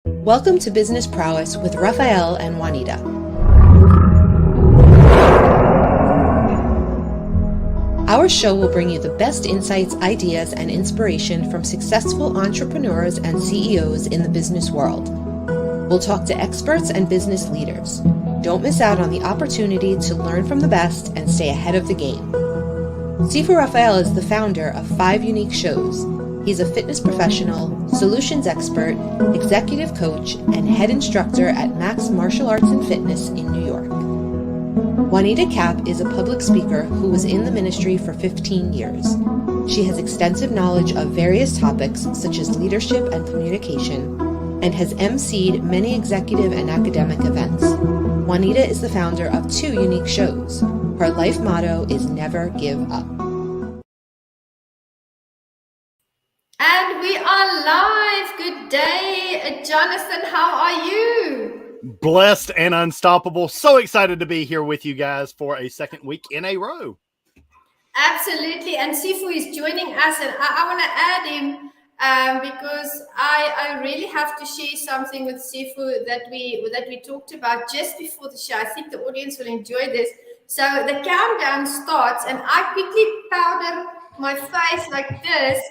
Welcome to Business Prowess with Raphael and Juanita. Our show will bring you the best insights, ideas, and inspiration from successful entrepreneurs and CEOs in the business world. We'll talk to experts and business leaders. Don't miss out on the opportunity to learn from the best and stay ahead of the game. Sifu Raphael is the founder of 5 unique shows. He's a fitness professional, solutions expert, executive coach, and head instructor at Max Martial Arts and Fitness in New York. Juanita Cap is a public speaker who was in the ministry for 15 years. She has extensive knowledge of various topics such as leadership and communication, and has emceed many executive and academic events. Juanita is the founder of 2 unique shows. Her life motto is never give up. And we are live. Good day, Jonathan. How are you? Blessed and unstoppable. So excited to be here with you guys for a second week in a row. Absolutely. And Sifu is joining us, and I want to add him because I really have to share something with Sifu that we talked about just before the show. I think the audience will enjoy this. So the countdown starts, and I quickly powder my face like this.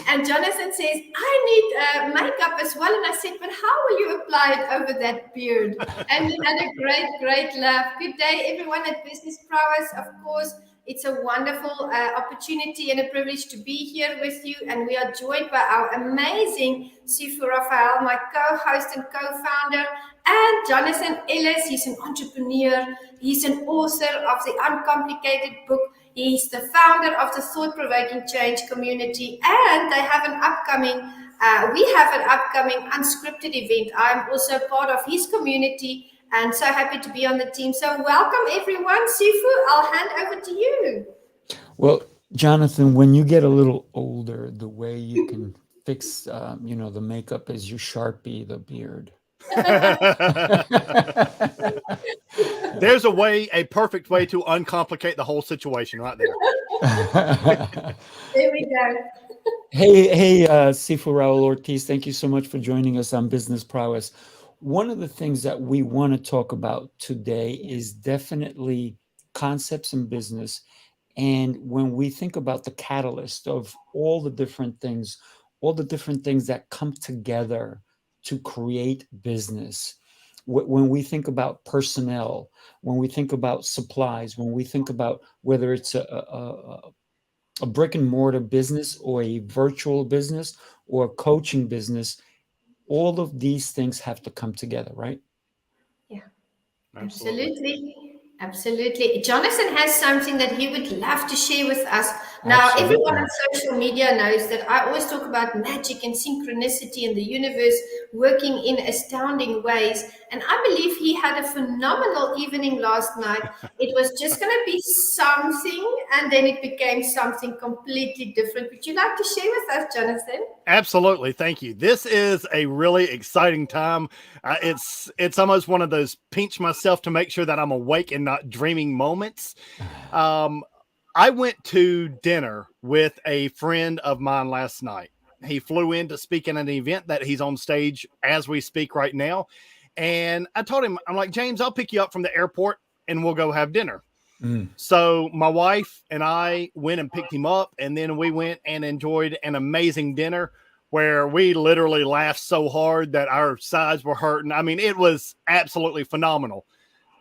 And Jonathan says, I need makeup as well. And I said, but how will you apply it over that beard? And we had a great laugh. Good day, everyone at Business Prowess. Of course, it's a wonderful opportunity and a privilege to be here with you. And we are joined by our amazing Sifu Raphael, my co-host and co-founder, and Jonathan Ellis. He's an entrepreneur. He's an author of the Uncomplicated book. He's the founder of the Thought Provoking Change community, and they have an upcoming, we have an upcoming unscripted event. I'm also part of his community and so happy to be on the team. So welcome everyone. Sifu, I'll hand over to you. Well, Jonathan, when you get a little older, the way you can fix, the makeup is you Sharpie the beard. There's a perfect way to uncomplicate the whole situation right there. There we go. Hey, Sifu Raul Ortiz, thank you so much for joining us on Business Prowess. One of the things that we want to talk about today is definitely concepts in business. And when we think about the catalyst of all the different things that come together to create business, when we think about personnel, when we think about supplies, when we think about whether it's a brick and mortar business or a virtual business or a coaching business, all of these things have to come together, right? Yeah, absolutely. Jonathan has something that he would love to share with us. Now, Absolutely. Everyone on social media knows that I always talk about magic and synchronicity in the universe working in astounding ways. And I believe he had a phenomenal evening last night. It was just going to be something, and then it became something completely different. Would you like to share with us, Jonathan? Absolutely. Thank you. This is a really exciting time. It's almost one of those pinch myself to make sure that I'm awake and not dreaming moments. I went to dinner with a friend of mine last night. He flew in to speak at an event that he's on stage as we speak right now. And I told him, I'm like, James, I'll pick you up from the airport and we'll go have dinner. So my wife and I went and picked him up, and then we went and enjoyed an amazing dinner where we literally laughed so hard that our sides were hurting. I mean, it was absolutely phenomenal.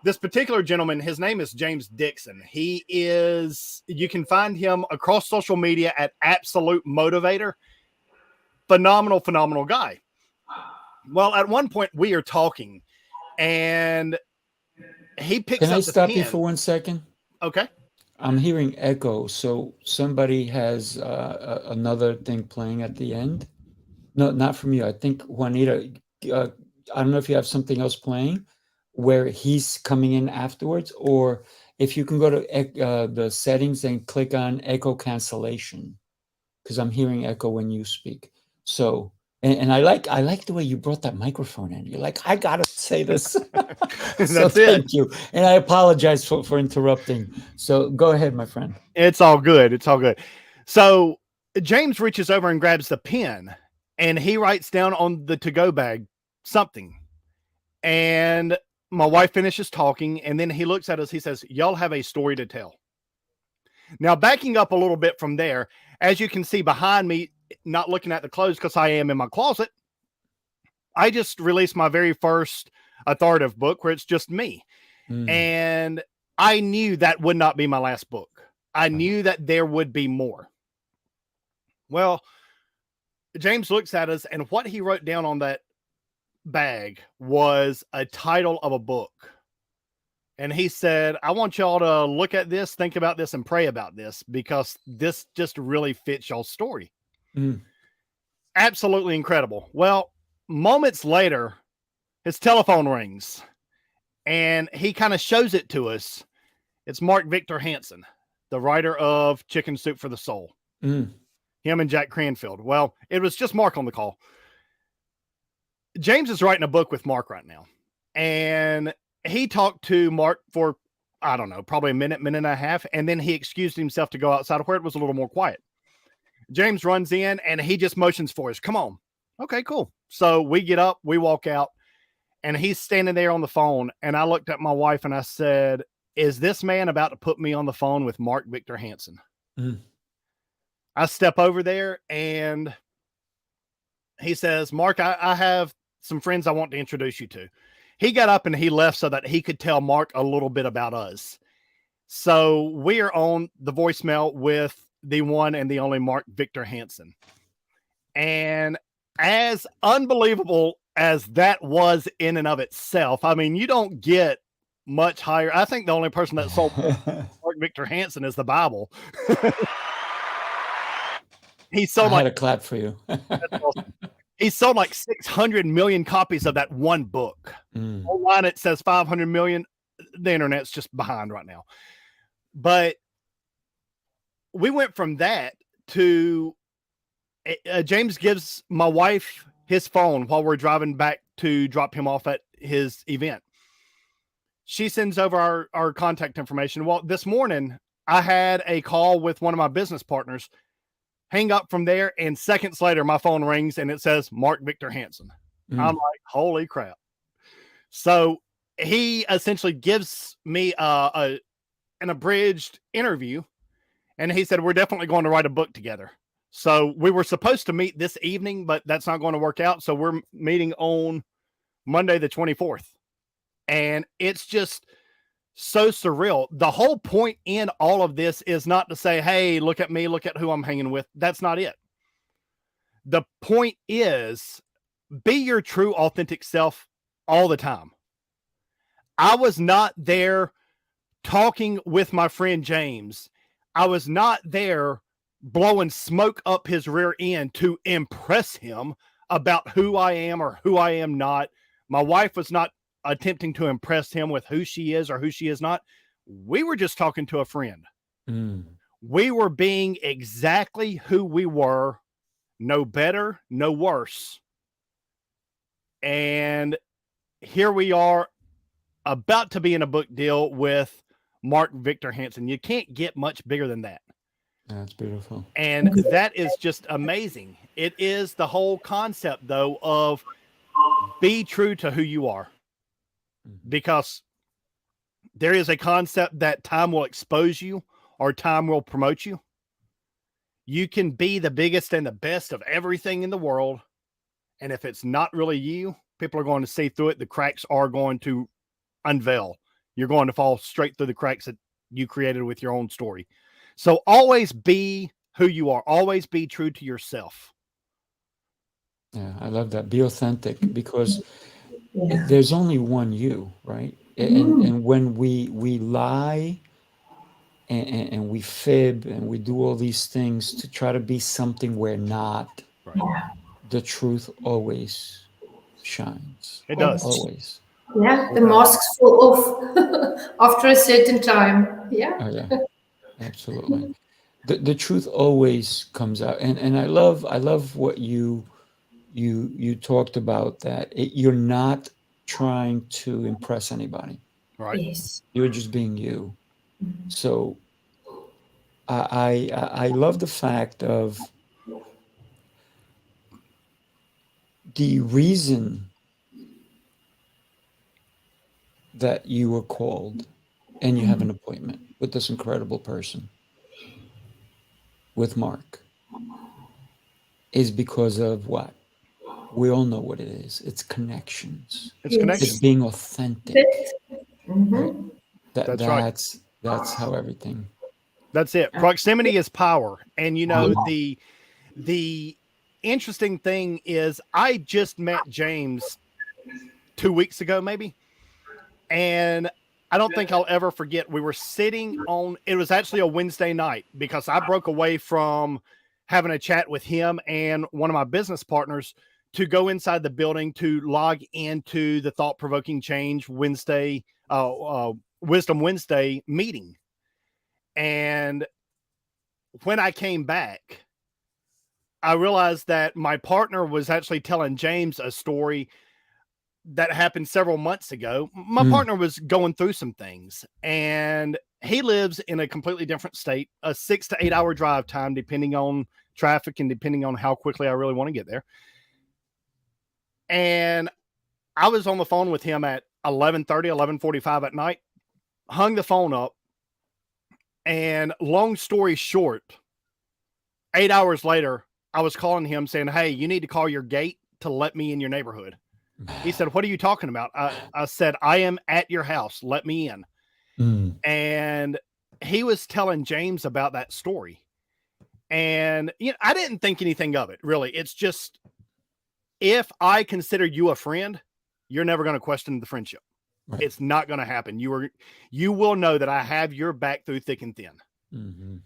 This particular gentleman, his name is James Dixon. You can find him across social media at Absolute Motivator. Phenomenal guy. Well, at one point we are talking and he picks up the pen. Can I stop you for 1 second? Okay. I'm hearing echo. So somebody has another thing playing at the end. No, not from you. I think Juanita, I don't know if you have something else playing where he's coming in afterwards, or if you can go to the settings and click on echo cancellation, because I'm hearing echo when you speak. So, and I like the way you brought that microphone in. You're like, I gotta say this. So thank you. And I apologize for interrupting. So go ahead, my friend. It's all good. So James reaches over and grabs the pen, and he writes down on the to-go bag, something. And my wife finishes talking, and then he looks at us. He says, "Y'all have a story to tell." Now, backing up a little bit from there, as you can see behind me, not looking at the clothes because I am in my closet, I just released my very first authoritative book where it's just me. And I knew that would not be my last book. I knew that there would be more. Well, James looks at us, and what he wrote down on that bag was a title of a book. And he said, "I want y'all to look at this, think about this, and pray about this, because this just really fits y'all's story." Absolutely incredible. Well, moments later, his telephone rings, and he kind of shows it to us. It's Mark Victor Hansen, the writer of Chicken Soup for the Soul. Him and Jack Cranfield. Well, it was just Mark on the call. James is writing a book with Mark right now. And he talked to Mark for, I don't know, probably a minute and a half. And then he excused himself to go outside where it was a little more quiet. James runs in and he just motions for us. "Come on." Okay, cool. So we get up, we walk out, and he's standing there on the phone. And I looked at my wife and I said, "Is this man about to put me on the phone with Mark Victor Hansen?" I step over there and he says, "Mark, I have some friends I want to introduce you to." He got up and he left so that he could tell Mark a little bit about us. So we are on the voicemail with the one and the only Mark Victor Hansen. And as unbelievable as that was in and of itself, I mean, you don't get much higher. I think the only person that sold Mark Victor Hansen is the Bible. He sold I had a clap for you. That's awesome. He sold like 600 million copies of that one book. Online it says 500 million. The internet's just behind right now. But we went from that to James gives my wife his phone while we're driving back to drop him off at his event. She sends over our contact information. Well, this morning I had a call with one of my business partners. Hang up from there, and seconds later, my phone rings and it says Mark Victor Hansen. I'm like, holy crap. So he essentially gives me an abridged interview, and he said, "We're definitely going to write a book together." So we were supposed to meet this evening, but that's not going to work out. So we're meeting on Monday, the 24th. And it's just so surreal. The whole point in all of this is not to say, "Hey, look at me, look at who I'm hanging with." That's not it. The point is, be your true, authentic self all the time. I was not there talking with my friend James. I was not there blowing smoke up his rear end to impress him about who I am or who I am not. My wife was not attempting to impress him with who she is or who she is not. We were just talking to a friend. We were being exactly who we were, no better, no worse. And here we are about to be in a book deal with Mark Victor Hansen. You can't get much bigger than that. That's beautiful. And that is just amazing. It is the whole concept, though, of be true to who you are. Because there is a concept that time will expose you or time will promote you. You can be the biggest and the best of everything in the world. And if it's not really you, people are going to see through it. The cracks are going to unveil. You're going to fall straight through the cracks that you created with your own story. So always be who you are. Always be true to yourself. Yeah, I love that. Be authentic, because there's only one you, right? And when we lie and we fib and we do all these things to try to be something we're not, the truth always shines. It does. Always. Yeah, the masks fall off after a certain time. Yeah. Oh, yeah, absolutely. The truth always comes out. And I love what you talked about, that you're not trying to impress anybody. Right. Yes. You're just being you. So I love the fact of the reason that you were called and you have an appointment with this incredible person, with Mark, is because of what? We all know what it is. It's connections. It's Yes. connection. It's being authentic. Right? That's right. That's how everything. That's it. Proximity is power. And you know, the interesting thing is I just met James 2 weeks ago, maybe. And I don't think I'll ever forget. We were sitting on, it was actually a Wednesday night because I broke away from having a chat with him and one of my business partners to go inside the building to log into the Thought Provoking Change Wednesday, Wisdom Wednesday meeting. And when I came back, I realized that my partner was actually telling James a story that happened several months ago. My partner was going through some things, and he lives in a completely different state, a 6 to 8 hour drive time, depending on traffic and depending on how quickly I really want to get there. And I was on the phone with him at 11:30, 11:45 at night, hung the phone up, and long story short, 8 hours later, I was calling him saying, "Hey, you need to call your gate to let me in your neighborhood." He said, "What are you talking about?" I said, "I am at your house. Let me in." And he was telling James about that story. And you know, I didn't think anything of it, really. It's just, if I consider you a friend, you're never going to question the friendship. Right. It's not going to happen. You will know that I have your back through thick and thin. Mm-hmm.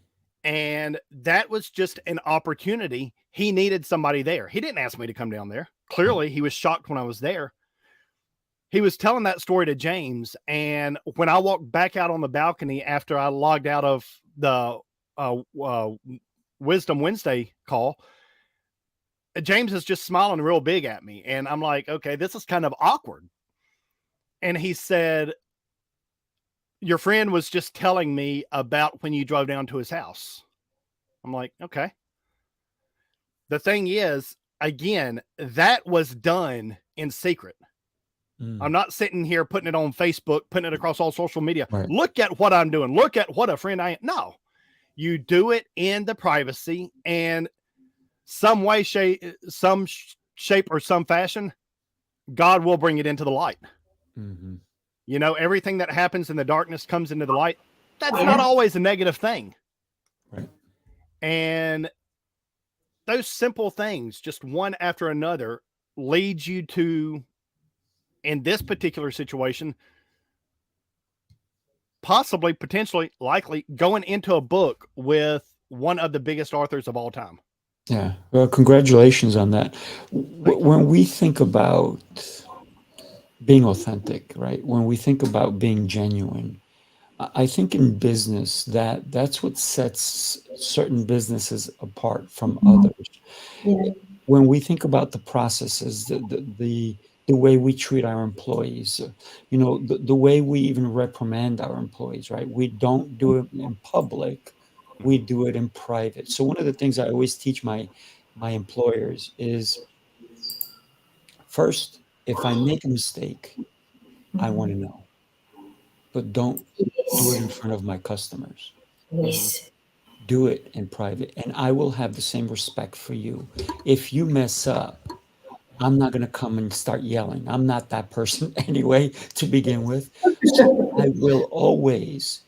And that was just an opportunity. He needed somebody there. He didn't ask me to come down there. Clearly, he was shocked when I was there. He was telling that story to James. And when I walked back out on the balcony after I logged out of the Wisdom Wednesday call, James is just smiling real big at me. And I'm like, okay, this is kind of awkward. And he said, "Your friend was just telling me about when you drove down to his house." I'm like, okay. The thing is, again, that was done in secret. I'm not sitting here putting it on Facebook, putting it across all social media. Right. Look at what I'm doing. Look at what a friend I am. No, you do it in the privacy, and some way, some shape or some fashion, God will bring it into the light. Mm-hmm. You know, everything that happens in the darkness comes into the light. That's not always a negative thing. Right. And those simple things, just one after another, leads you to, in this particular situation, possibly, potentially, likely going into a book with one of the biggest authors of all time. Yeah. Well, congratulations on that. When we think about being authentic, right? When we think about being genuine, I think in business that's what sets certain businesses apart from others. Yeah. When we think about the processes, the way we treat our employees, you know, the way we even reprimand our employees, right? We don't do it in public, we do it in private. So one of the things I always teach my employers is, first, if I make a mistake, I want to know, but don't do it in front of my customers. Yes. Do it in private, and I will have the same respect for you. If you mess up, I'm not going to come and start yelling. I'm not that person anyway to begin with. So I will always,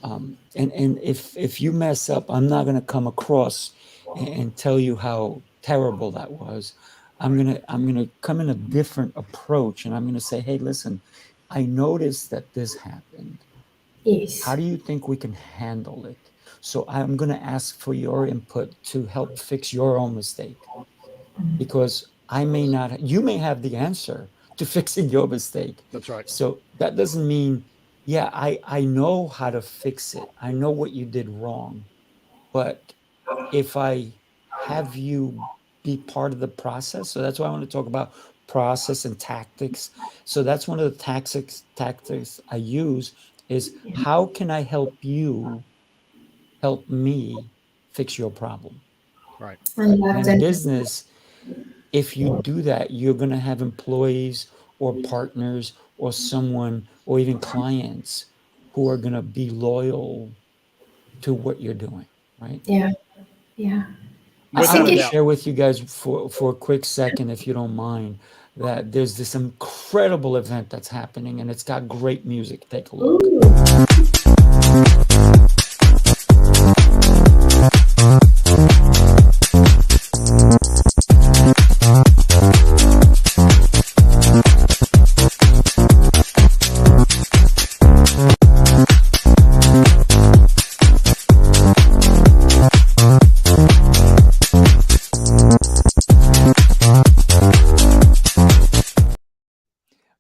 and if you mess up, I'm not going to come across and tell you how terrible that was. I'm gonna come in a different approach, and I'm going to say, hey, listen, I noticed that this happened. Yes. How do you think we can handle it? So I'm going to ask for your input to help fix your own mistake, because you may have the answer to fixing your mistake. That's right. So that doesn't mean, yeah, I know how to fix it. I know what you did wrong. But if I have you be part of the process, so that's why I want to talk about process and tactics. So that's one of the tactics I use is, how can I help you help me fix your problem? Right. And in business, if you do that, you're going to have employees or partners or someone or even clients who are going to be loyal to what you're doing, right? Yeah. I I Without think a want to it doubt. share with you guys for a quick second, if you don't mind, that there's this incredible event that's happening and it's got great music. Take a look.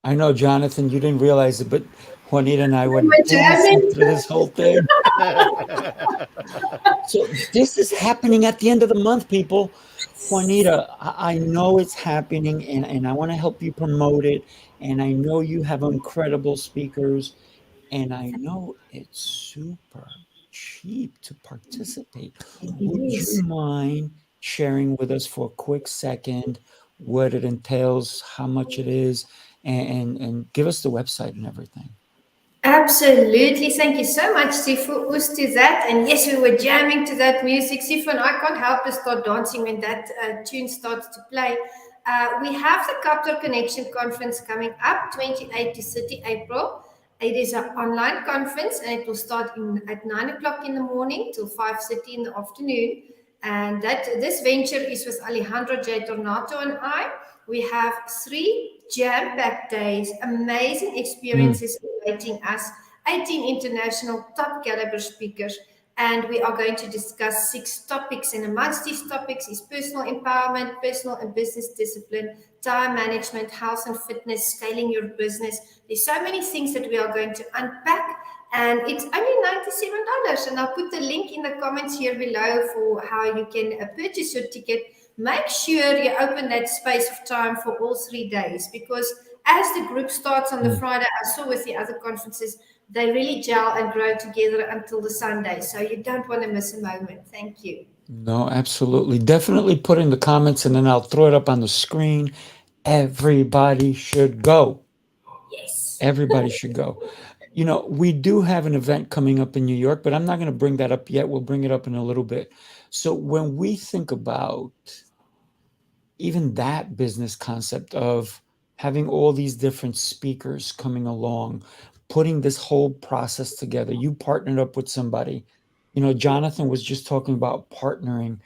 I know, Jonathan, you didn't realize it, but Juanita and I were we're dancing jamming. through this whole thing. So this is happening at the end of the month, people. Juanita, I know it's happening and I want to help you promote it. And I know you have incredible speakers. And I know it's super cheap to participate. Would you Yes. mind sharing with us for a quick second what it entails, how much it is, and give us the website and everything? Absolutely. Thank you so much, Sifu. Us to that. And yes, we were jamming to that music. Sifu and I can't help but start dancing when that tune starts to play. We have the Capital Connection Conference coming up, 28 to 30 April. It is an online conference and it will start at 9 o'clock in the morning till 5:30 in the afternoon. And that this venture is with Alejandro J. Tornato and I. We have 3 jam-packed days, amazing Mm. experiences awaiting us, 18 international top caliber speakers, and we are going to discuss 6 topics. And amongst these topics is personal empowerment, personal and business discipline, time management, health and fitness, scaling your business. There's so many things that we are going to unpack, and it's only $97. And I'll put the link in the comments here below for how you can purchase your ticket. Make sure you open that space of time for all 3 days, because as the group starts on the Mm. Friday, I saw with the other conferences, they really gel and grow together until the Sunday. So you don't want to miss a moment. Thank you. No, absolutely. Definitely put in the comments and then I'll throw it up on the screen. Everybody should go. Yes. Everybody should go. You know, we do have an event coming up in New York, but I'm not going to bring that up yet. We'll bring it up in a little bit. So when we think about even that business concept of having all these different speakers coming along, putting this whole process together, you partnered up with somebody. You know, Jonathan was just talking about partnering.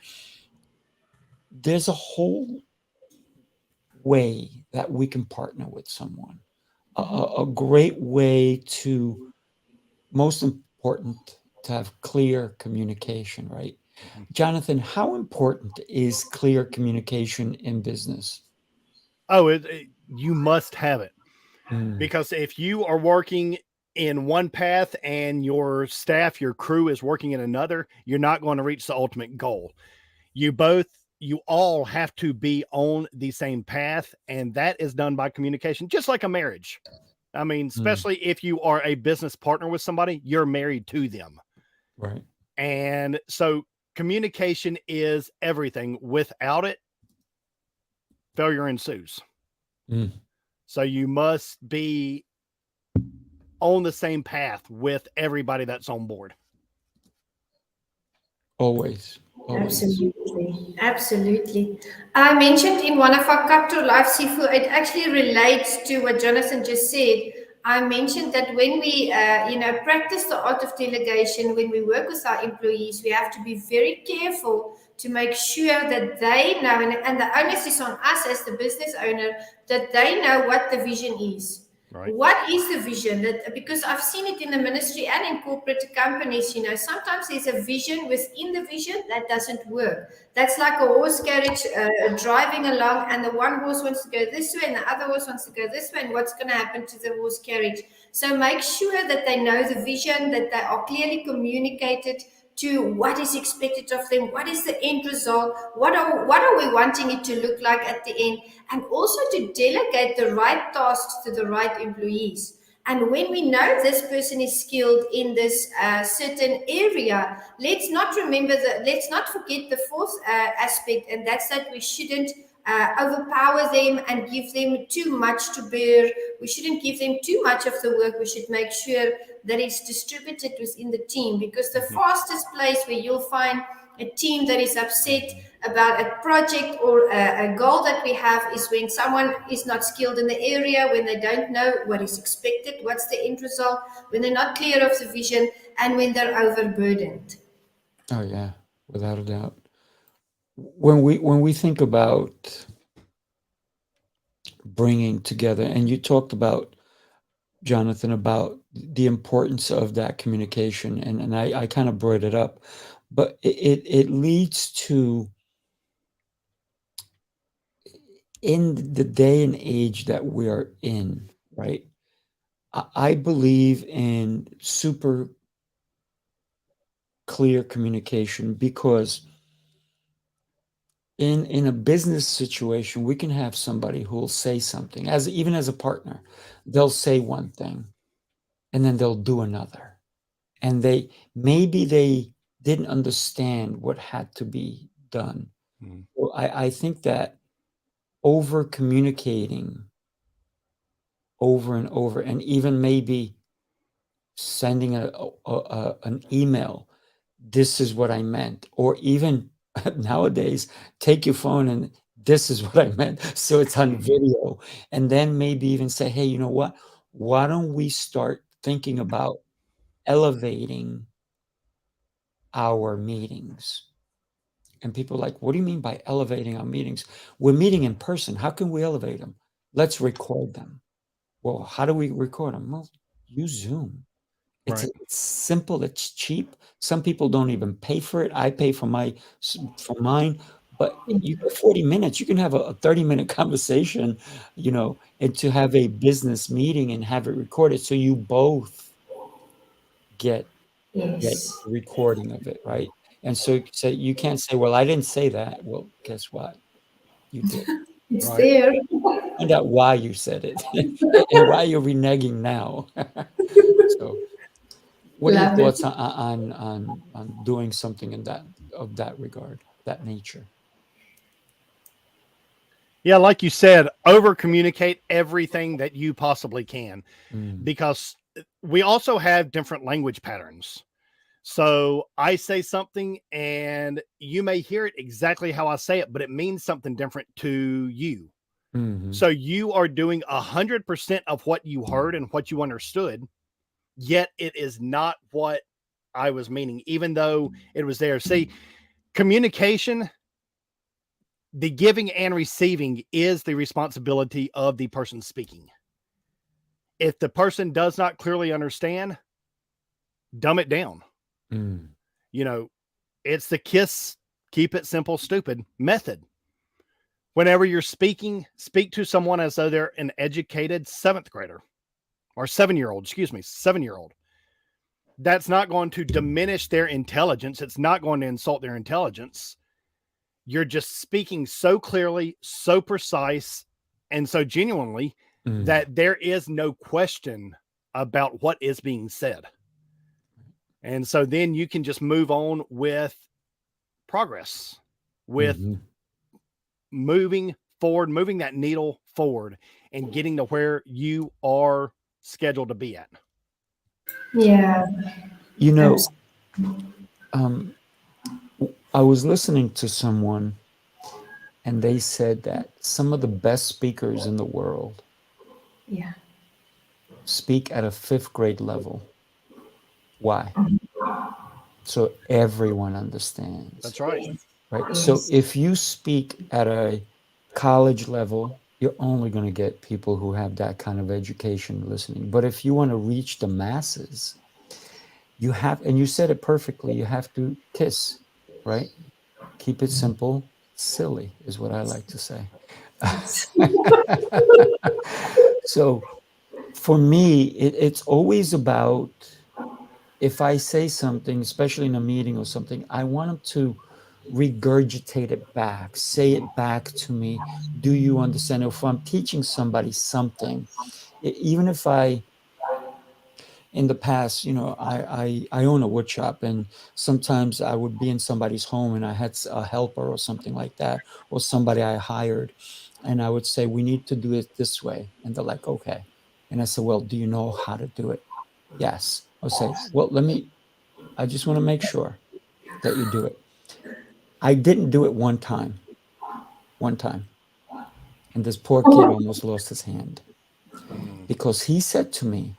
There's a whole way that we can partner with someone. A great way to, most important, to have clear communication, right? Jonathan, how important is clear communication in business? Oh, you must have it, Mm. because if you are working in one path and your staff, your crew is working in another, you're not going to reach the ultimate goal. You both, you all have to be on the same path, and that is done by communication, just like a marriage. I mean, Mm. especially if you are a business partner with somebody, you're married to them. Right. And so communication is everything. Without it, failure ensues. Mm. So you must be on the same path with everybody that's on board. Always. Always. Absolutely. Absolutely. I mentioned in one of our Capital Life Sifu, it actually relates to what Jonathan just said. I mentioned that when we, practice the art of delegation, when we work with our employees, we have to be very careful to make sure that they know, and the onus is on us as the business owner, that they know what the vision is. Right. What is the vision? That, because I've seen it in the ministry and in corporate companies, sometimes there's a vision within the vision that doesn't work. That's like a horse carriage driving along, and the one horse wants to go this way and the other horse wants to go this way, and what's going to happen to the horse carriage? So make sure that they know the vision, that they are clearly communicated to what is expected of them, what is the end result, what are we wanting it to look like at the end, and also to delegate the right tasks to the right employees. And when we know this person is skilled in this certain area, let's not forget the fourth aspect, and that's that we shouldn't overpower them and give them too much to bear. We shouldn't give them too much of the work. We should make sure that it's distributed within the team, because the fastest place where you'll find a team that is upset about a project or a goal that we have is when someone is not skilled in the area, when they don't know what is expected, what's the end result, when they're not clear of the vision, and when they're overburdened. Oh yeah, without a doubt. When we think about bringing together, and you talked about, Jonathan, about the importance of that communication, and I kind of brought it up, but it leads to, in the day and age that we are in, right? I believe in super clear communication, because in a business situation, we can have somebody who will say something, even as a partner. They'll say one thing and then they'll do another, and maybe they didn't understand what had to be done. So I think that over communicating over and over, and even maybe sending an email, this is what I meant, or even nowadays, take your phone and this is what I meant, so it's on video, and then maybe even say, hey, you know what? Why don't we start thinking about elevating our meetings? And people are like, what do you mean by elevating our meetings? We're meeting in person. How can we elevate them? Let's record them. Well, how do we record them? Well, use Zoom. It's simple. It's cheap. Some people don't even pay for it. I pay for mine, but you get 40 minutes. You can have a 30-minute conversation, and to have a business meeting and have it recorded, so you both get recording of it, right? And so you can't say, well, I didn't say that. Well, guess what? You did. It's there. Find out why you said it and why you're reneging now. So what are your thoughts on doing something of that regard, that nature? Yeah, like you said, over communicate everything that you possibly can, because we also have different language patterns. So I say something and you may hear it exactly how I say it, but it means something different to you. So you are doing 100% of what you heard and what you understood, yet it is not what I was meaning, even though it was there. See, communication, the giving and receiving, is the responsibility of the person speaking. If the person does not clearly understand, dumb it down. It's the KISS, keep it simple, stupid method. Whenever you're speaking, speak to someone as though they're an educated 7th grader or 7-year-old. That's not going to diminish their intelligence. It's not going to insult their intelligence. You're just speaking so clearly, so precise, and so genuinely that there is no question about what is being said. And so then you can just move on with progress, with moving forward, moving that needle forward and getting to where you are scheduled to be at. Yeah. I was listening to someone and they said that some of the best speakers in the world speak at a 5th grade level. Why? So everyone understands. That's right. Right. Yes. So if you speak at a college level, you're only going to get people who have that kind of education listening. But if you want to reach the masses, you have, and you said it perfectly, you have to KISS, right? Keep it simple, silly is what I like to say. So for me, it's always about, if I say something, especially in a meeting or something, I want them to regurgitate it back, say it back to me. Do you understand? If I'm teaching somebody something, even if and in the past, I own a wood shop, and sometimes I would be in somebody's home and I had a helper or something like that, or somebody I hired, and I would say, we need to do it this way. And they're like, okay. And I said, well, do you know how to do it? Yes. I'll say, well, I just want to make sure that you do it. I didn't do it one time, and this poor kid almost lost his hand Mm. because he said to me,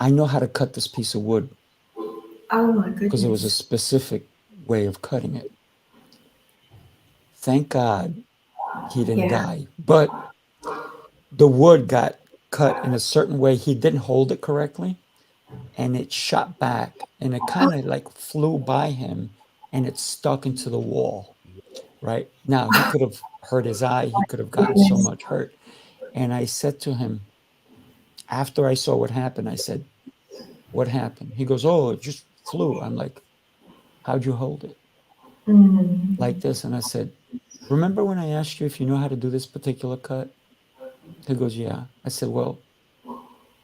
I know how to cut this piece of wood, Oh my because there was a goodness. specific way of cutting it. Thank God he didn't Yeah. die, but the wood got cut in a certain way. He didn't hold it correctly, and it shot back, and it kind of like flew by him, and it stuck into the wall. Right now, he could have hurt his eye. He could have gotten so Goodness. much hurt. And I said to him, after I saw what happened, I said, what happened? He goes, oh, it just flew. I'm like, how'd you hold it? Mm. Like this. And I said, remember when I asked you if you know how to do this particular cut? He goes, yeah. I said, well,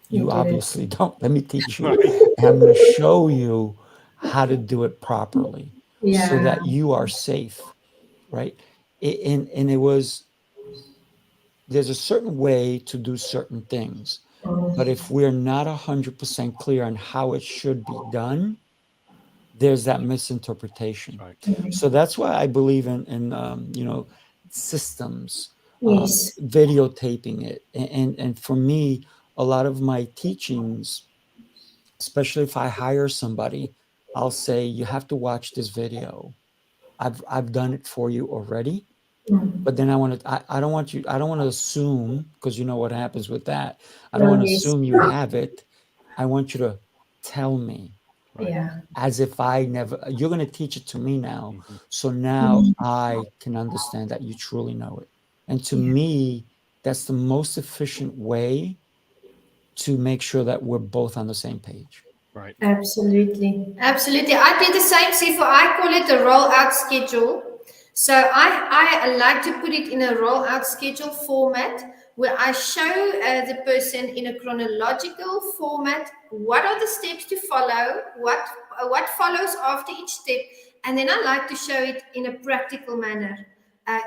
You you did it. obviously don't. Let me teach you. Right. And I'm going to show you how to do it properly so Yeah. that you are safe. Right. And it was, there's a certain way to do certain things. But if we're not 100% clear on how it should be done, there's that misinterpretation. Right. So that's why I believe in systems, Yes. videotaping it, and for me, a lot of my teachings, especially if I hire somebody, I'll say you have to watch this video. I've done it for you already, Mm. but then I don't want you, I don't want to assume, because you know what happens with that. I don't No, want to yes. assume you have it. I want you to tell me, Right. Yeah. as if I never, you're going to teach it to me now. Mhm. So now I can understand that you truly know it. And to Yeah. me, that's the most efficient way to make sure that we're both on the same page. Right. Absolutely. Absolutely. I do the same, Sifu. I call it a rollout schedule. So I like to put it in a rollout schedule format where I show the person in a chronological format what are the steps to follow, what follows after each step, and then I like to show it in a practical manner.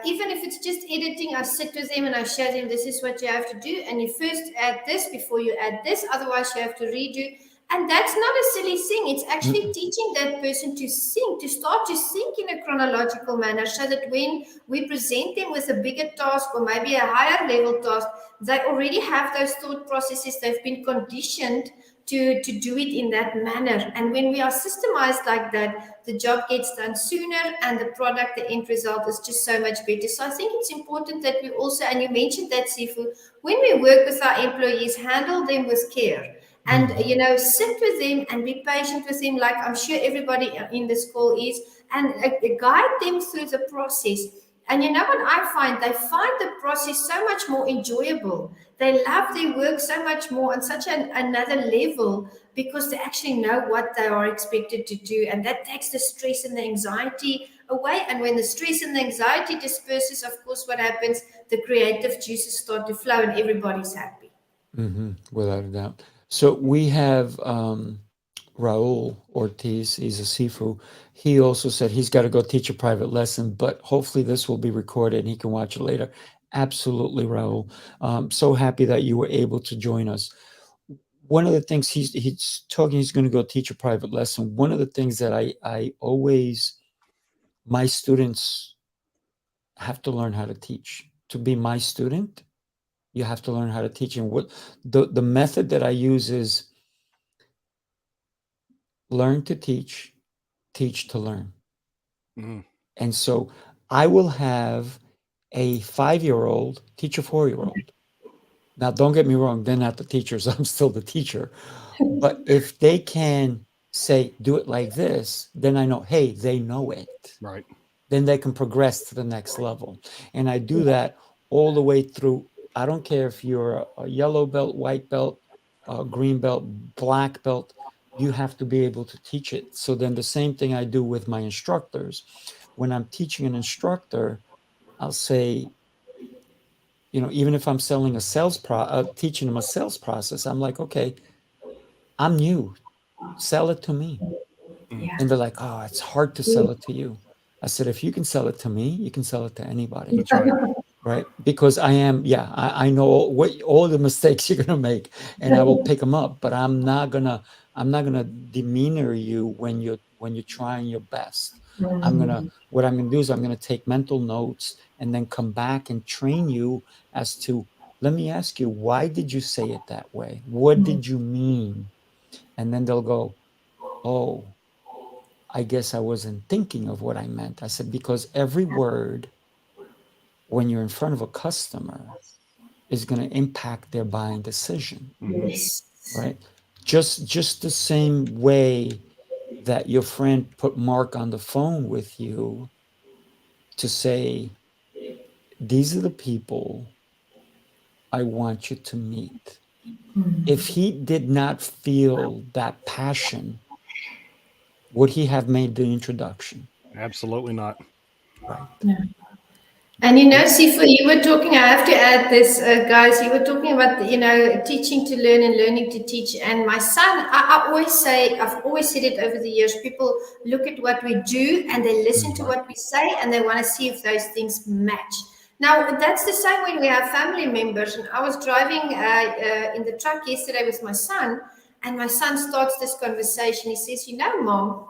Even if it's just editing, I sit with them and I show them this is what you have to do, and you first add this before you add this, otherwise you have to redo. And that's not a silly thing. It's actually Mm, teaching that person to think, to start to think in a chronological manner so that when we present them with a bigger task or maybe a higher level task, they already have those thought processes. They've been conditioned to do it in that manner. And when we are systemized like that, the job gets done sooner and the product, the end result is just so much better. So I think it's important that we also, and you mentioned that, Sifu, when we work with our employees, handle them with care and mm, sit with them and be patient with them, like I'm sure everybody in this call is, and guide them through the process. And you know what I find? They find the process so much more enjoyable. They love their work so much more on such another level because they actually know what they are expected to do. And that takes the stress and the anxiety away. And when the stress and the anxiety disperses, of course, what happens? The creative juices start to flow and everybody's happy. without a doubt. So we have Raul Ortiz. He's a Sifu. He also said he's got to go teach a private lesson, but hopefully this will be recorded and he can watch it later. Absolutely, Raul. So happy that you were able to join us. One of the things he's talking, he's going to go teach a private lesson. One of the things that I always, my students have to learn how to teach. To be my student, you have to learn how to teach. And what the method that I use is learn to teach, teach to learn. Mhm. And so I will have a 5-year-old teach a 4-year-old. Now, don't get me wrong, they're not the teachers. I'm still the teacher. But if they can say, do it like this, then I know, hey, they know it. Right. Then they can progress to the next level. And I do that all the way through. I don't care if you're a yellow belt, white belt, green belt, black belt, you have to be able to teach it. So then the same thing I do with my instructors. When I'm teaching an instructor, I'll say, even if I'm teaching them a sales process, I'm like, okay, I'm new. Sell it to me. Yeah. And they're like, oh, it's hard to sell it to you. I said, if you can sell it to me, you can sell it to anybody. That's right. Right? Because I know all the mistakes you're gonna make, and I will pick them up. But I'm not gonna demeanor you when you're trying your best. What I'm gonna do is I'm gonna take mental notes and then come back and train you as to, let me ask you, why did you say it that way? What did you mean? And then they'll go, oh, I guess I wasn't thinking of what I meant. I said, because every word when you're in front of a customer is going to impact their buying decision, Yes. right? Just the same way that your friend put Mark on the phone with you to say, these are the people I want you to meet. If he did not feel that passion, would he have made the introduction? Absolutely not. Right. And Sifu, you were talking, I have to add this, guys, you were talking about, teaching to learn and learning to teach. And my son, I always say, I've always said it over the years, people look at what we do and they listen to what we say and they want to see if those things match. Now, that's the same when we have family members. And I was driving in the truck yesterday with my son, and my son starts this conversation. He says, Mom,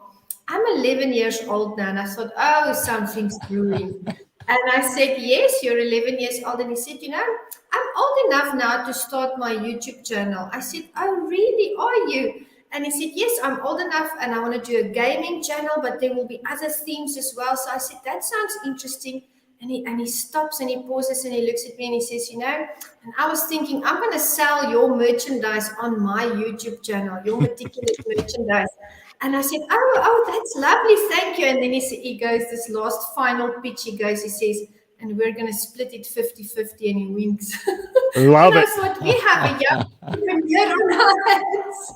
I'm 11 years old now. And I thought, oh, something's brewing. And I said, yes, you're 11 years old. And he said, I'm old enough now to start my YouTube channel. I said, oh, really, are you? And he said, yes, I'm old enough and I want to do a gaming channel, but there will be other themes as well. So I said, that sounds interesting. And he stops and he pauses and he looks at me and he says, and I was thinking, I'm going to sell your merchandise on my YouTube channel, your meticulous merchandise. And I said, oh, that's lovely, thank you. And then he goes, this last final pitch, he says, and we're going to split it 50-50, and he winks. Love And I it. thought, we have a young entrepreneur on our hands.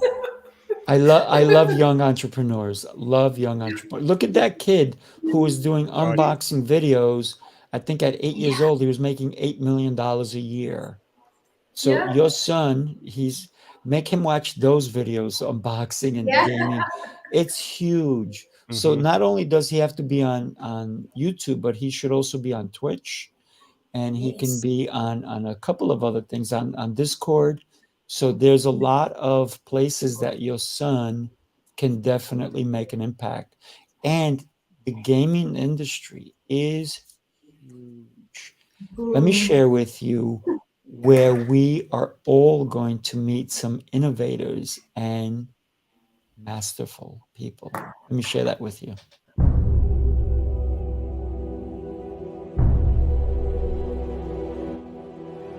I love young entrepreneurs. Love young entrepreneurs. Look at that kid who was doing unboxing videos. I think at 8 years old, he was making $8 million a year. So Yeah. your son, make him watch those videos, unboxing and Yeah. gaming. It's huge. So not only does he have to be on YouTube, but he should also be on Twitch, and he can Yes. be on a couple of other things on Discord. So there's a lot of places that your son can definitely make an impact. And the gaming industry is huge. Let me share with you where we are all going to meet some innovators and masterful people. Let me share that with you.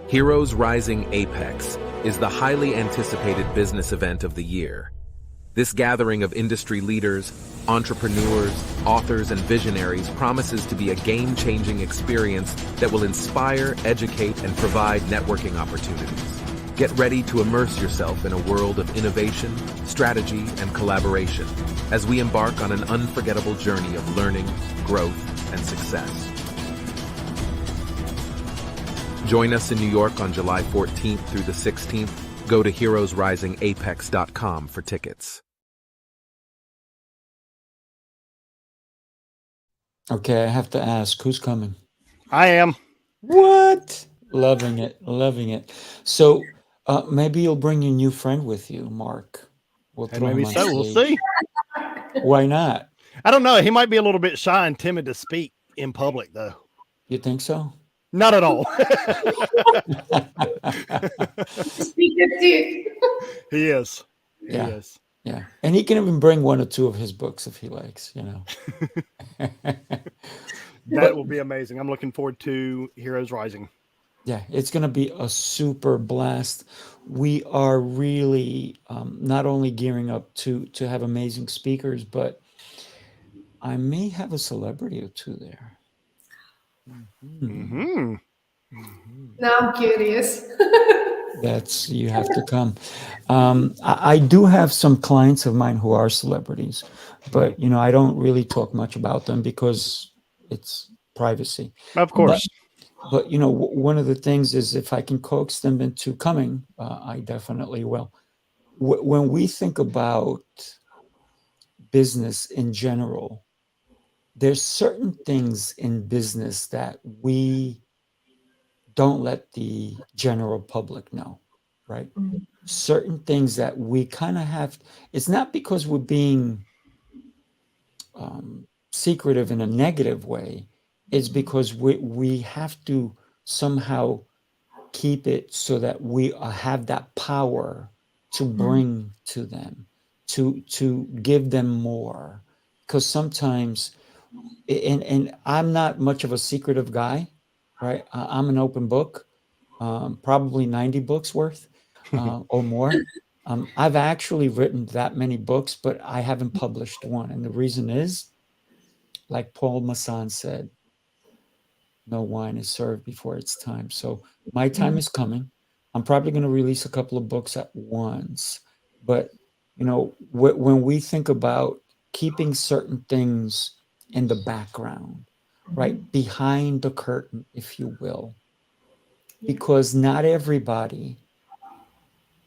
Heroes Rising Apex is the highly anticipated business event of the year. This gathering of industry leaders, entrepreneurs, authors, and visionaries promises to be a game-changing experience that will inspire, educate, and provide networking opportunities. Get ready to immerse yourself in a world of innovation, strategy, and collaboration as we embark on an unforgettable journey of learning, growth, and success. Join us in New York on July 14th through the 16th. Go to heroesrisingapex.com for tickets. Okay, I have to ask, who's coming? I am. What? Loving it, loving it. So maybe you'll bring your new friend with you, Mark. We'll And throw him maybe on so. stage. We'll see. Why not? I don't know. He might be a little bit shy and timid to speak in public, though. You think so? Not at all. Speaker too. He is. He Yeah. is. Yeah. And he can even bring one or two of his books if he likes, That will be amazing. I'm looking forward to Heroes Rising. Yeah, it's going to be a super blast. We are really not only gearing up to have amazing speakers, but I may have a celebrity or two there. Mm-hmm. Now I'm curious. You have to come. I do have some clients of mine who are celebrities, but I don't really talk much about them because it's privacy. Of course. But one of the things is if I can coax them into coming, I definitely will. when we think about business in general, there's certain things in business that we don't let the general public know, right? Certain things that we kind of have. It's not because we're being secretive in a negative way. It's because we have to somehow keep it so that we have that power to bring to them, to give them more. Because sometimes, and I'm not much of a secretive guy, right? I'm an open book, probably 90 books worth or more. I've actually written that many books, but I haven't published one. And the reason is, like Paul Masson said, no wine is served before its time. So my time is coming. I'm probably going to release a couple of books at once. But, when we think about keeping certain things in the background, right, behind the curtain, if you will, because not everybody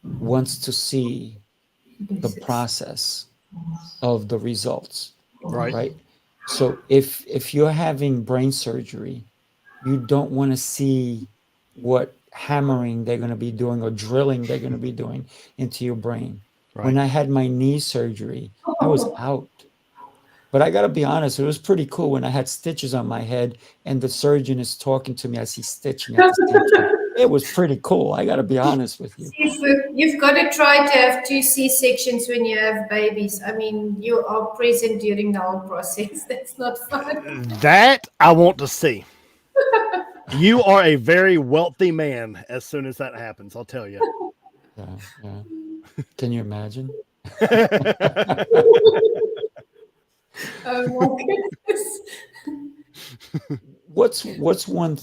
wants to see the process of the results, right? So if you're having brain surgery, you don't want to see what hammering they're going to be doing or drilling they're going to be doing into your brain. When I had my knee surgery, I was out. But I got to be honest, it was pretty cool when I had stitches on my head and the surgeon is talking to me as he's stitching at the same time. It was pretty cool. I got to be honest with you. You've got to try to have 2 C-sections when you have babies. I mean, you are present during the whole process. That's not fun. That I want to see. You are a very wealthy man as soon as that happens, I'll tell you. Yeah. Can you imagine? Oh my goodness. What's one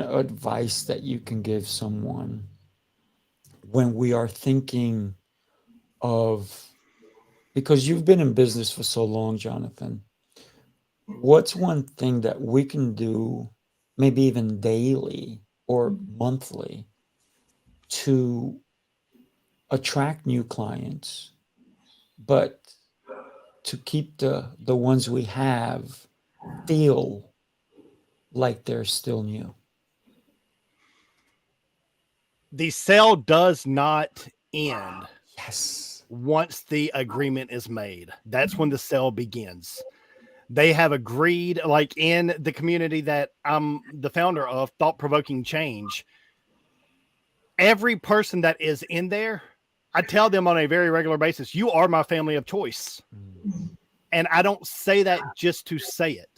advice that you can give someone when we are thinking of, because you've been in business for so long, Jonathan, what's one thing that we can do, maybe even daily or monthly, to attract new clients, but to keep the ones we have feel like they're still new? The sale does not end. Yes. Once the agreement is made, that's when the sale begins. They have agreed, like in the community that I'm the founder of, Thought Provoking Change. Every person that is in there, I tell them on a very regular basis, you are my family of choice. And I don't say that just to say it.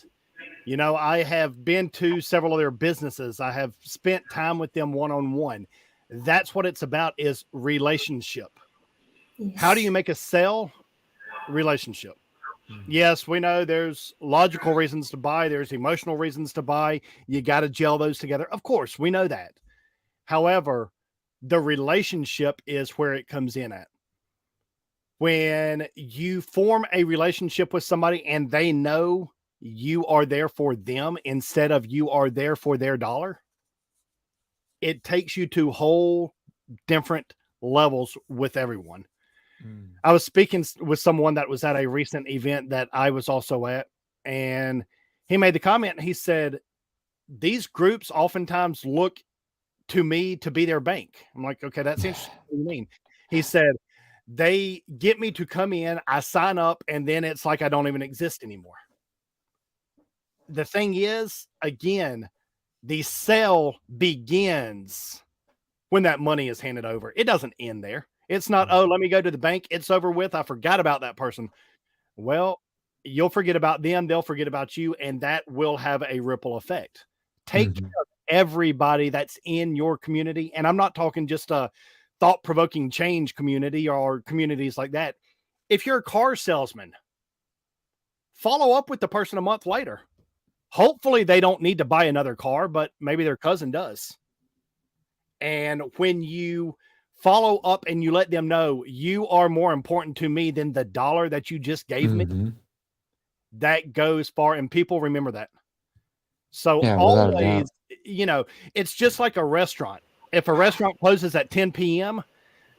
I have been to several of their businesses. I have spent time with them one-on-one. That's what it's about, is relationship. Yes. How do you make a sale? Relationship. Yes, we know there's logical reasons to buy. There's emotional reasons to buy. You got to gel those together. Of course, we know that. However, the relationship is where it comes in at. When you form a relationship with somebody and they know you are there for them instead of you are there for their dollar, it takes you to whole different levels with everyone. I was speaking with someone that was at a recent event that I was also at, and he made the comment. He said, these groups oftentimes look to me to be their bank. I'm like, okay, that's interesting. What do you mean? He said, they get me to come in, I sign up, and then it's like I don't even exist anymore. The thing is, again, the sale begins when that money is handed over. It doesn't end there. It's not, oh, let me go to the bank. It's over with. I forgot about that person. Well, you'll forget about them. They'll forget about you. And that will have a ripple effect. Take care of everybody that's in your community. And I'm not talking just a thought-provoking change community or communities like that. If you're a car salesman, follow up with the person a month later. Hopefully they don't need to buy another car, but maybe their cousin does. And when you follow up and you let them know you are more important to me than the dollar that you just gave me, that goes far, and people remember that. So always, it's just like a restaurant. If a restaurant closes at 10 p.m.,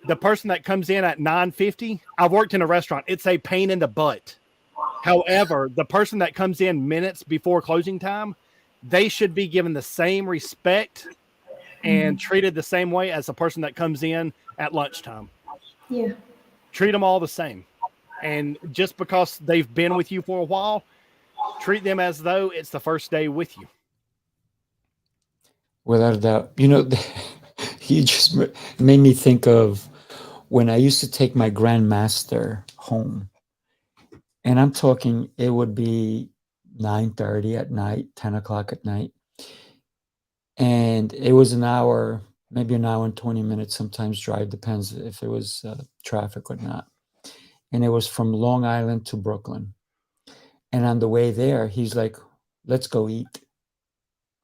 the person that comes in at 9:50, I've worked in a restaurant. It's a pain in the butt. However, the person that comes in minutes before closing time, they should be given the same respect and treated the same way as the person that comes in at lunchtime. Yeah. Treat them all the same. And just because they've been with you for a while, treat them as though it's the first day with you. Without a doubt. You know, you just made me think of when I used to take my grandmaster home. And I'm talking, it would be 9:30 at night, 10 o'clock at night. And it was an hour, maybe an hour and 20 minutes, sometimes drive, depends if it was traffic or not. And it was from Long Island to Brooklyn. And on the way there, he's like, let's go eat.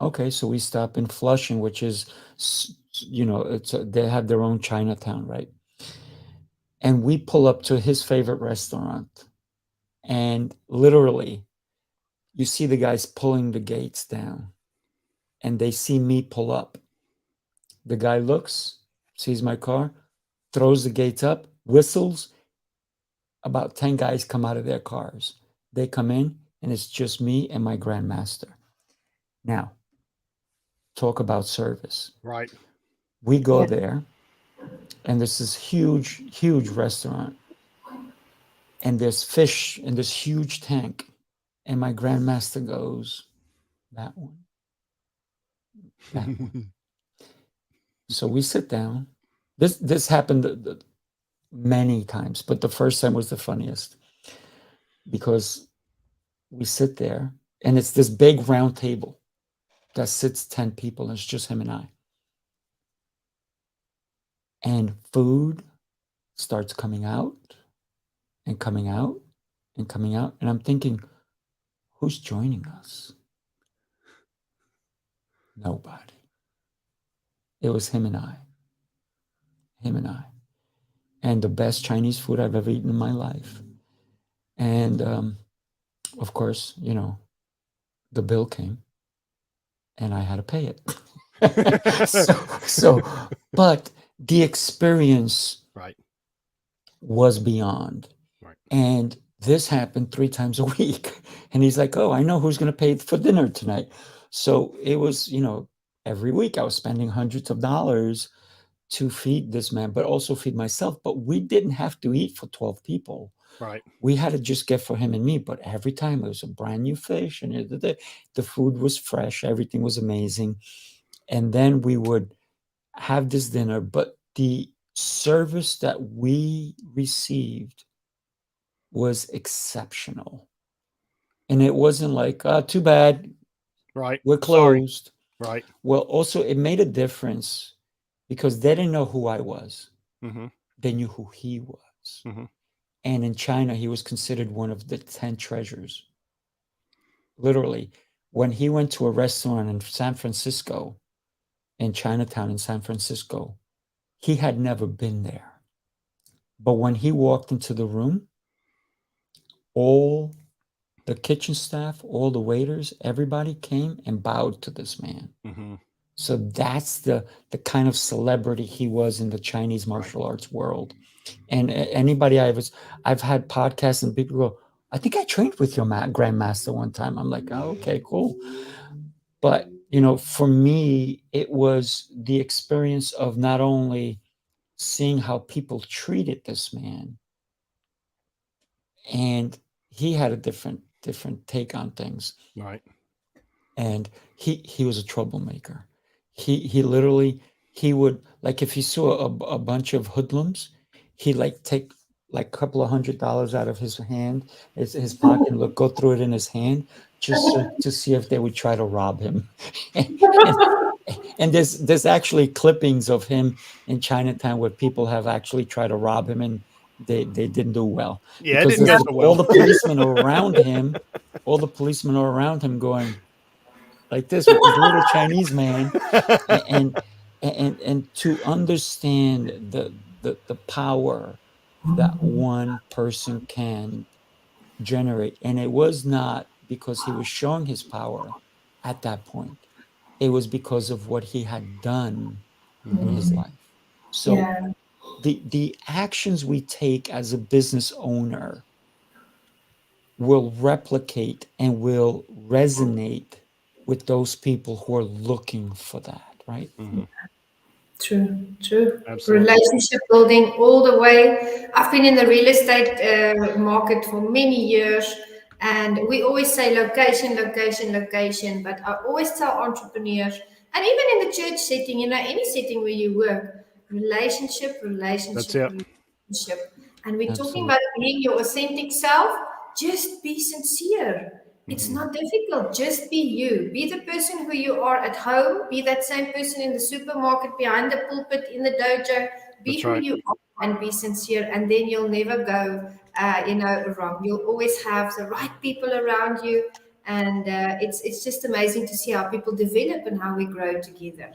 Okay, so we stop in Flushing, which is, you know, they have their own Chinatown, right? And we pull up to his favorite restaurant. And literally, you see the guys pulling the gates down. And they see me pull up. The guy looks, sees my car, throws the gates up, whistles. About 10 guys come out of their cars. They come in, and it's just me and my grandmaster. Now, talk about service. Right. We go there, and there's this huge, huge restaurant. And there's fish in this huge tank. And my grandmaster goes, that one. That one. So we sit down. This happened many times, but the first time was the funniest because we sit there and it's this big round table that sits 10 people and it's just him and I. And food starts coming out and coming out and coming out. And I'm thinking, who's joining us? Nobody. It was him and I. Him and I. And the best Chinese food I've ever eaten in my life. And of course, you know, the bill came and I had to pay it. But the experience right. was beyond. Right. And this happened 3 times a week. And he's like, oh, I know who's going to pay for dinner tonight. So it was, you know, every week I was spending hundreds of dollars to feed this man, but also feed myself. But we didn't have to eat for 12 people. Right. We had to just get for him and me. But every time it was a brand new fish and the food was fresh. Everything was amazing. And then we would have this dinner. But the service that we received was exceptional. And it wasn't like, too bad. Right. We're closed. Sorry. Right. Well, also it made a difference because they didn't know who I was. Mm-hmm. They knew who he was. Mm-hmm. And in China, he was considered one of the 10 treasures. Literally, when he went to a restaurant in San Francisco, in Chinatown in San Francisco, he had never been there. But when he walked into the room, all the kitchen staff, all the waiters, everybody came and bowed to this man. Mm-hmm. So that's the kind of celebrity he was in the Chinese martial arts world. And anybody I've had podcasts and people go, I think I trained with your grandmaster one time. I'm like, oh, okay, cool. But, you know, for me, it was the experience of not only seeing how people treated this man, and he had a different take on things. Right. And he was a troublemaker. He literally, he would, like, if he saw a bunch of hoodlums, he'd like take like a couple of $100 out of his hand, his pocket, and go through it in his hand just to see if they would try to rob him. And there's actually clippings of him in Chinatown where people have actually tried to rob him and they didn't do well. Yeah, because it didn't go so well. all the policemen are around him. All the policemen are around him going like this with this little Chinese man, and to understand the power that one person can generate. And it was not because he was showing his power at that point. It was because of what he had done in his life. So the actions we take as a business owner will replicate and will resonate with those people who are looking for that, right? Mhm. True. Absolutely. Relationship building all the way. I've been in the real estate market for many years, and we always say location, location, location. But I always tell entrepreneurs, and even in the church setting, any setting where you work, relationship, That's relationship, it. relationship. And we're talking Absolutely. about being your authentic self. Just be sincere. It's Mhm. not difficult. Just be you. Be the person who you are at home. Be that same person in the supermarket, behind the pulpit, in the dojo. Be That's who right. you are and be sincere. And then you'll never go, wrong. You'll always have the right people around you. And it's just amazing to see how people develop and how we grow together.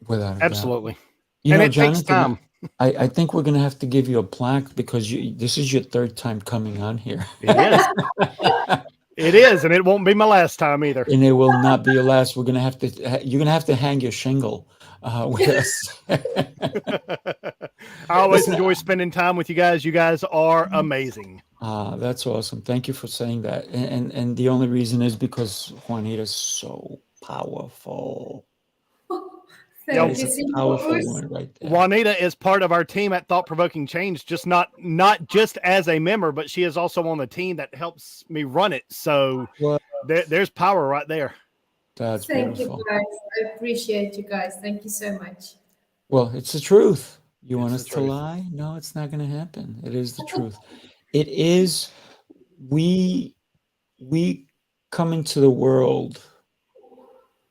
Without a doubt. Absolutely. You And know, it takes Jonathan, time. I think we're going to have to give you a plaque because this is your third time coming on here. It is. It is, and it won't be my last time either. And it will not be your last. We're going to have to, you're going to have to hang your shingle with us. I always Listen, enjoy spending time with you guys. You guys are amazing. that's awesome. Thank you for saying that. And the only reason is because Juanita's so powerful. That Yeah, Thank is you, a powerful Simple. woman right there. Juanita is part of our team at Thought Provoking Change, just not just as a member, but she is also on the team that helps me run it. So Well, there's power right there. that's Thank you, beautiful. guys. I appreciate you guys. Thank you so much. Well, it's the truth. You want It's us the to truth. lie? No, it's not going to happen. It is the truth. It is, we come into the world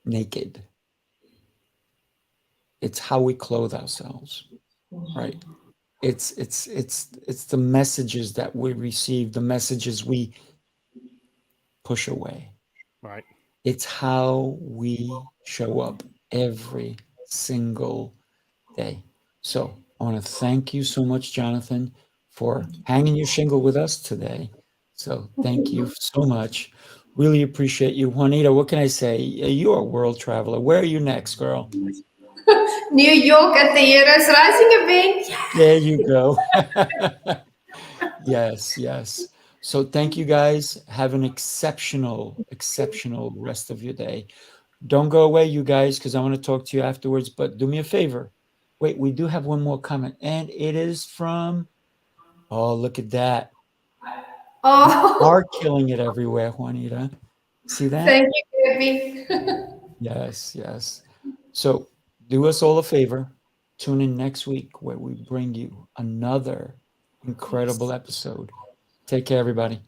naked. It's how we clothe ourselves, right? It's the messages that we receive, the messages we push away. Right. It's how we show up every single day. So I want to thank you so much, Jonathan, for hanging your shingle with us today. So thank you so much. Really appreciate you. Juanita, what can I say? You're a world traveler. Where are you next, girl? New York at the Heroes Rising event. There you go. Yes, yes. So thank you guys. Have an exceptional, exceptional rest of your day. Don't go away, you guys, because I want to talk to you afterwards. But do me a favor. Wait, we do have one more comment, and it is from, oh, look at that. You Oh, are killing it everywhere, Juanita. See that? thank you, Debbie. Yes, yes. So do us all a favor. Tune in next week where we bring you another incredible episode. Take care, everybody.